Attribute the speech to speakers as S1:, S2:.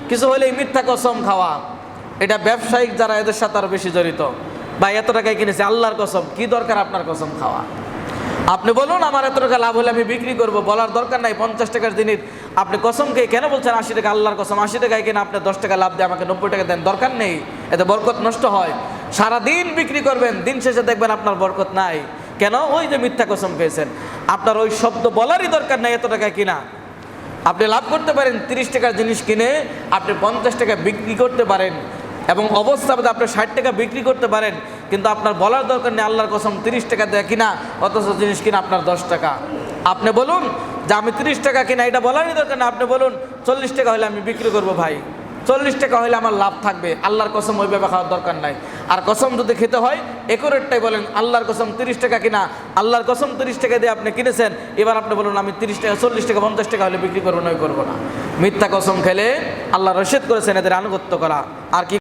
S1: কিছু হলেই মিথ্যা কসম খাওয়া, এটা ব্যবসায়িক যারা এদের সাথে আরো বেশি জড়িত। বা এত টাকায় কিনেছে, আল্লাহর কসম, কি দরকার আপনার কসম খাওয়া? আপনি বলুন আমার এত টাকা লাভ হলে আমি বিক্রি করব, বলার দরকার নাই 50 টাকার জিনিস আপনি কসম খেয়ে কেন বলছেন 80 টাকা? আল্লাহর কসম 80 টাকায় কিনে আপনি 10 টাকা লাভ দিয়ে আমাকে 90 টাকা দেন, দরকার নেই, এতে বরকত নষ্ট হয়। সারাদিন বিক্রি করবেন, দিন শেষে দেখবেন আপনার বরকত নাই। কেন? ওই যে মিথ্যা কসম খেয়েছেন। আপনার ওই শব্দ বলারই দরকার নাই এত টাকা কিনা। আপনি লাভ করতে পারেন 30 টাকার জিনিস কিনে আপনি 50 টাকা বিক্রি করতে পারেন, এবং অবস্থা আপনি 60 টাকা বিক্রি করতে পারেন, কিন্তু আপনার বলার দরকার নেই আল্লাহর কসম 30 টাকা দেয় কিনা, অথচ জিনিস কিনা আপনার 10 টাকা। আপনি বলুন যে আমি 30 টাকা কিনা, এটা বলারই দরকার না। আপনি বলুন 40 টাকা হলে আমি বিক্রি করব ভাই, 40 টাকা হলে আমার লাভ থাকবে, আল্লাহর কসম ওইভাবে খাওয়ার দরকার নাই। আর কসম যদি খেতে হয় একুরেটটাই বলেন, আল্লাহর কসম 30 টাকা কিনা, আল্লাহর কসম 30 টাকা দিয়ে আপনি কিনেছেন, এবার আপনি বলুন আমি 30 টাকা 40 টাকা 50 টাকা হলে বিক্রি করবো, নয় করবো না। মিথ্যা কসম খেলে আল্লাহ রশিদ করেছেন এদের আনুগত্য করা। আর কি